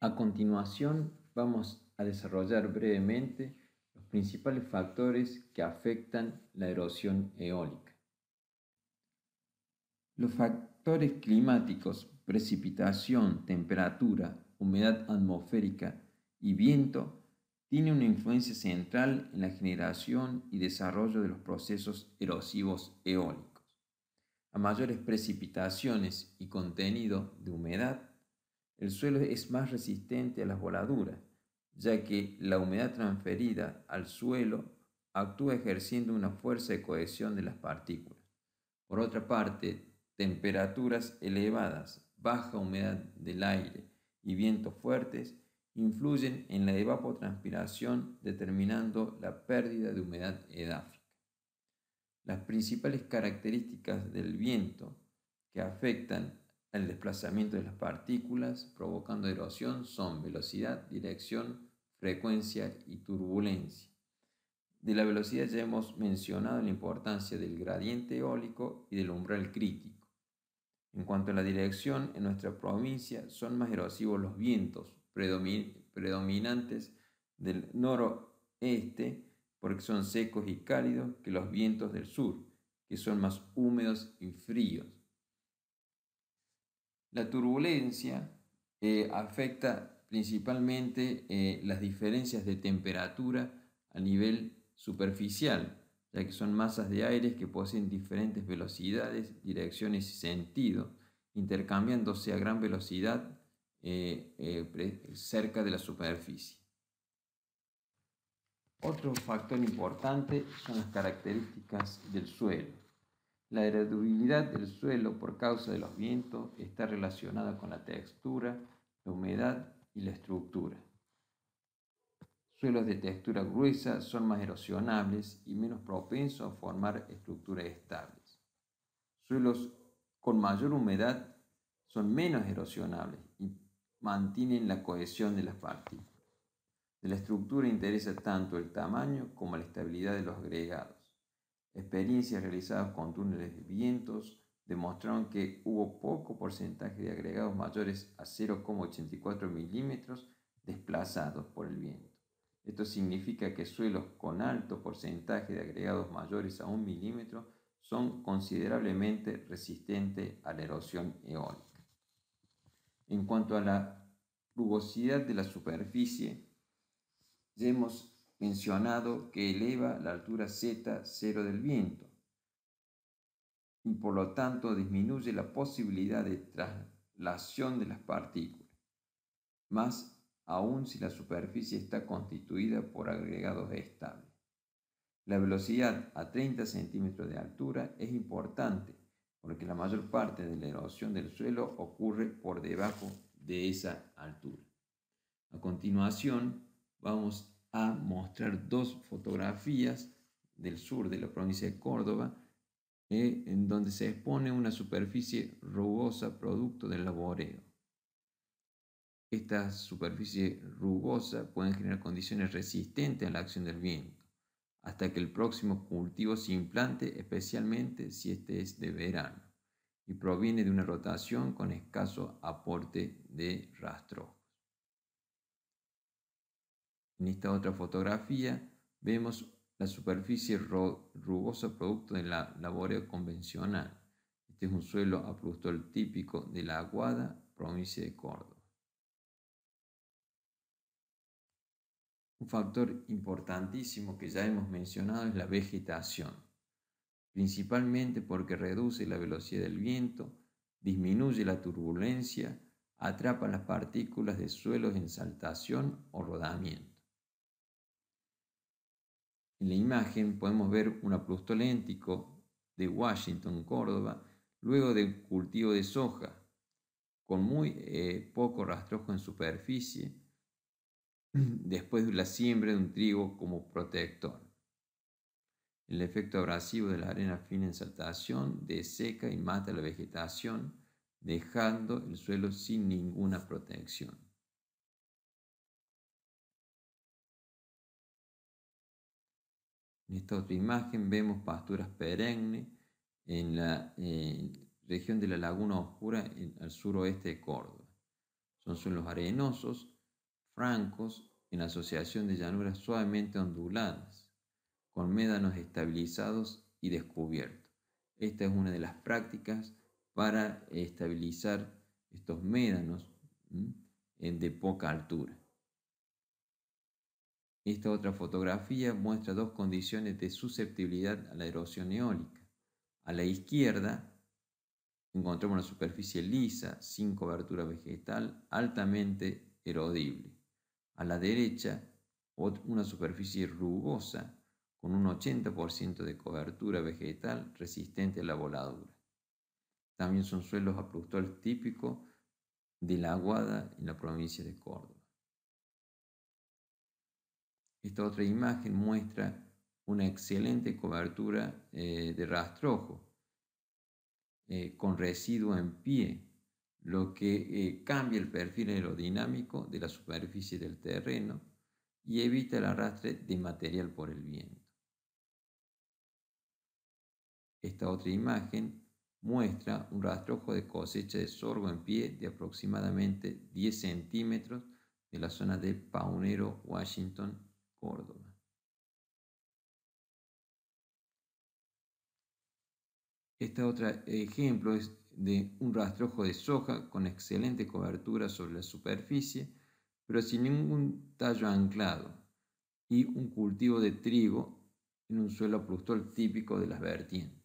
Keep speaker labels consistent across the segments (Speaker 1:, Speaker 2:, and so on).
Speaker 1: A continuación, vamos a desarrollar brevemente los principales factores que afectan la erosión eólica. Los factores climáticos, precipitación, temperatura, humedad atmosférica y viento tienen una influencia central en la generación y desarrollo de los procesos erosivos eólicos. A mayores precipitaciones y contenido de humedad, el suelo es más resistente a las voladuras, ya que la humedad transferida al suelo actúa ejerciendo una fuerza de cohesión de las partículas. Por otra parte, temperaturas elevadas, baja humedad del aire y vientos fuertes influyen en la evapotranspiración, determinando la pérdida de humedad edáfica. Las principales características del viento que afectan el desplazamiento de las partículas provocando erosión son velocidad, dirección, frecuencia y turbulencia. De la velocidad ya hemos mencionado la importancia del gradiente eólico y del umbral crítico. En cuanto a la dirección, en nuestra provincia son más erosivos los vientos predominantes del noroeste porque son secos y cálidos que los vientos del sur, que son más húmedos y fríos. La turbulencia afecta principalmente las diferencias de temperatura a nivel superficial, ya que son masas de aire que poseen diferentes velocidades, direcciones y sentido, intercambiándose a gran velocidad cerca de la superficie. Otro factor importante son las características del suelo. La erodibilidad del suelo por causa de los vientos está relacionada con la textura, la humedad y la estructura. Suelos de textura gruesa son más erosionables y menos propensos a formar estructuras estables. Suelos con mayor humedad son menos erosionables y mantienen la cohesión de las partículas. De la estructura interesa tanto el tamaño como la estabilidad de los agregados. Experiencias realizadas con túneles de vientos demostraron que hubo poco porcentaje de agregados mayores a 0,84 milímetros desplazados por el viento. Esto significa que suelos con alto porcentaje de agregados mayores a 1 milímetro son considerablemente resistentes a la erosión eólica. En cuanto a la rugosidad de la superficie, ya hemos mencionado que eleva la altura Z0 del viento y por lo tanto disminuye la posibilidad de traslación de las partículas, más aún si la superficie está constituida por agregados estables. La velocidad a 30 centímetros de altura es importante porque la mayor parte de la erosión del suelo ocurre por debajo de esa altura. A continuación, vamos a mostrar dos fotografías del sur de la provincia de Córdoba, en donde se expone una superficie rugosa producto del laboreo. Estas superficies rugosas pueden generar condiciones resistentes a la acción del viento, hasta que el próximo cultivo se implante, especialmente si este es de verano, y proviene de una rotación con escaso aporte de rastrojos. En esta otra fotografía vemos la superficie rugosa producto del laboreo convencional. Este es un suelo abrupto típico de la Aguada, provincia de Córdoba. Un factor importantísimo que ya hemos mencionado es la vegetación, principalmente porque reduce la velocidad del viento, disminuye la turbulencia, atrapa las partículas de suelos en saltación o rodamiento. En la imagen podemos ver un aplustoléntico de Washington, Córdoba, luego del cultivo de soja, con muy poco rastrojo en superficie, después de la siembra de un trigo como protector. El efecto abrasivo de la arena fina en saltación deseca y mata la vegetación, dejando el suelo sin ninguna protección. En esta otra imagen vemos pasturas perennes en la región de la Laguna Oscura al suroeste de Córdoba. Son suelos arenosos francos en asociación de llanuras suavemente onduladas, con médanos estabilizados y descubiertos. Esta es una de las prácticas para estabilizar estos médanos de poca altura. Esta otra fotografía muestra dos condiciones de susceptibilidad a la erosión eólica. A la izquierda encontramos una superficie lisa, sin cobertura vegetal, altamente erodible. A la derecha, una superficie rugosa, con un 80% de cobertura vegetal resistente a la voladura. También son suelos abruptos típicos de la Aguada en la provincia de Córdoba. Esta otra imagen muestra una excelente cobertura de rastrojo con residuo en pie, lo que cambia el perfil aerodinámico de la superficie del terreno y evita el arrastre de material por el viento. Esta otra imagen muestra un rastrojo de cosecha de sorgo en pie de aproximadamente 10 centímetros de la zona de Paunero, Washington, Córdoba. Este otro ejemplo es de un rastrojo de soja con excelente cobertura sobre la superficie, pero sin ningún tallo anclado, y un cultivo de trigo en un suelo abrupto típico de las vertientes.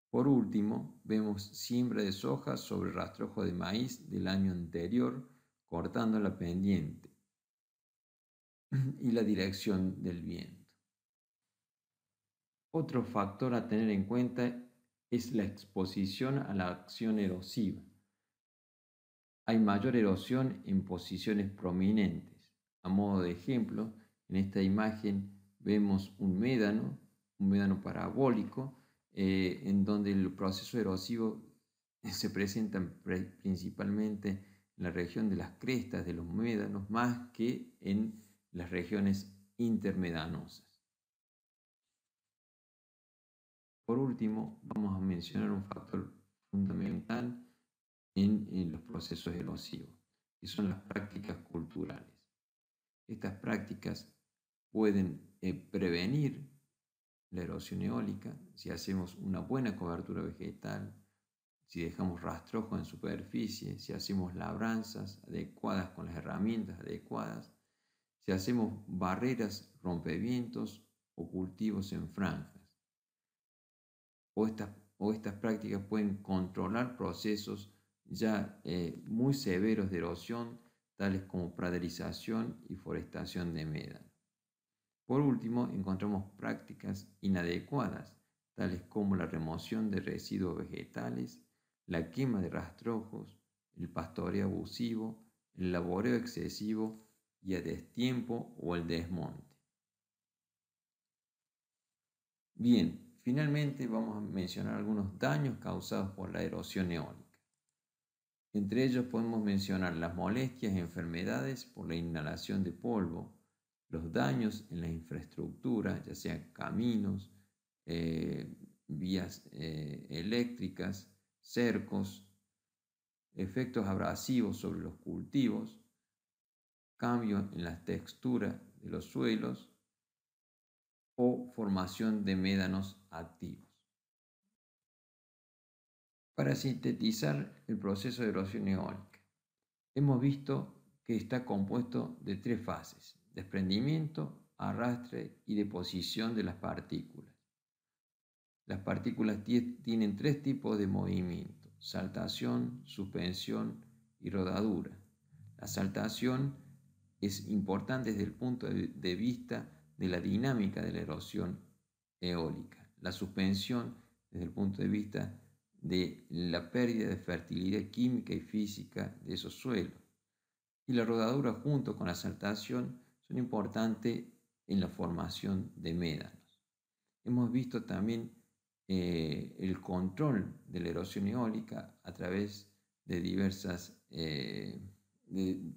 Speaker 1: Por último, vemos siembra de soja sobre rastrojo de maíz del año anterior, cortando la pendiente y la dirección del viento. Otro factor a tener en cuenta es la exposición a la acción erosiva. Hay mayor erosión en posiciones prominentes. A modo de ejemplo, en esta imagen vemos un médano parabólico, en donde el proceso erosivo se presenta principalmente en la región de las crestas de los médanos más que en las regiones intermedanosas. Por último, vamos a mencionar un factor fundamental en los procesos erosivos, que son las prácticas culturales. Estas prácticas pueden prevenir la erosión eólica si hacemos una buena cobertura vegetal, si dejamos rastrojos en superficie, si hacemos labranzas adecuadas con las herramientas adecuadas, si hacemos barreras rompevientos o cultivos en franjas. O estas prácticas pueden controlar procesos ya muy severos de erosión, tales como praderización y forestación de médano. Por último, encontramos prácticas inadecuadas, tales como la remoción de residuos vegetales, la quema de rastrojos, el pastoreo abusivo, el laboreo excesivo y a destiempo o el desmonte. Bien, finalmente vamos a mencionar algunos daños causados por la erosión eólica. Entre ellos podemos mencionar las molestias y enfermedades por la inhalación de polvo, los daños en la infraestructura, ya sean caminos, vías eléctricas, cercos, efectos abrasivos sobre los cultivos, cambios en la textura de los suelos o formación de médanos activos. Para sintetizar el proceso de erosión eólica, hemos visto que está compuesto de 3 fases: desprendimiento, arrastre y deposición de las partículas. Las partículas tienen 3 tipos de movimiento: saltación, suspensión y rodadura. La saltación es importante desde el punto de vista de la dinámica de la erosión eólica. La suspensión desde el punto de vista de la pérdida de fertilidad química y física de esos suelos. Y la rodadura junto con la saltación son importantes en la formación de médanos. Hemos visto también el control de la erosión eólica a través de diversas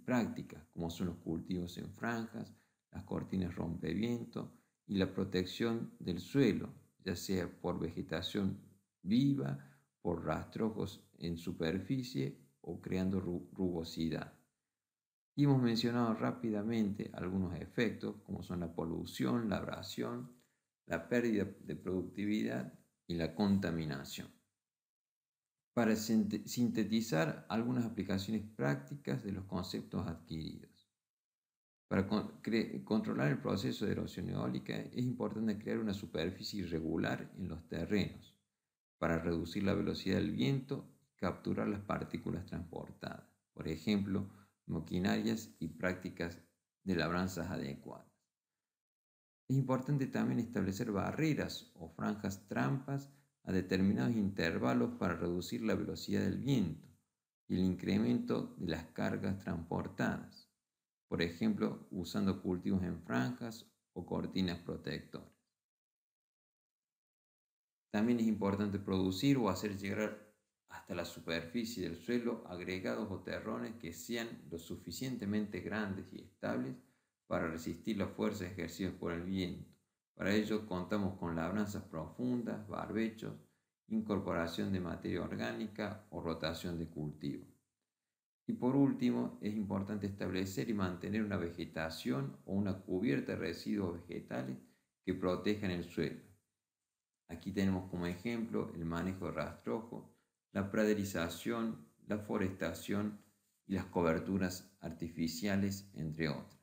Speaker 1: prácticas, como son los cultivos en franjas, las cortinas rompeviento y la protección del suelo, ya sea por vegetación viva, por rastrojos en superficie o creando rugosidad. Y hemos mencionado rápidamente algunos efectos, como son la polución, la abrasión, la pérdida de productividad y la contaminación. Para sintetizar algunas aplicaciones prácticas de los conceptos adquiridos. Para controlar el proceso de erosión eólica es importante crear una superficie irregular en los terrenos para reducir la velocidad del viento y capturar las partículas transportadas. Por ejemplo, maquinarias y prácticas de labranzas adecuadas. Es importante también establecer barreras o franjas trampas a determinados intervalos para reducir la velocidad del viento y el incremento de las cargas transportadas. Por ejemplo, usando cultivos en franjas o cortinas protectoras. También es importante producir o hacer llegar hasta la superficie del suelo agregados o terrones que sean lo suficientemente grandes y estables para resistir las fuerzas ejercidas por el viento. Para ello contamos con labranzas profundas, barbechos, incorporación de materia orgánica o rotación de cultivo. Y por último, es importante establecer y mantener una vegetación o una cubierta de residuos vegetales que protejan el suelo. Aquí tenemos como ejemplo el manejo de rastrojo, la praderización, la forestación y las coberturas artificiales, entre otras.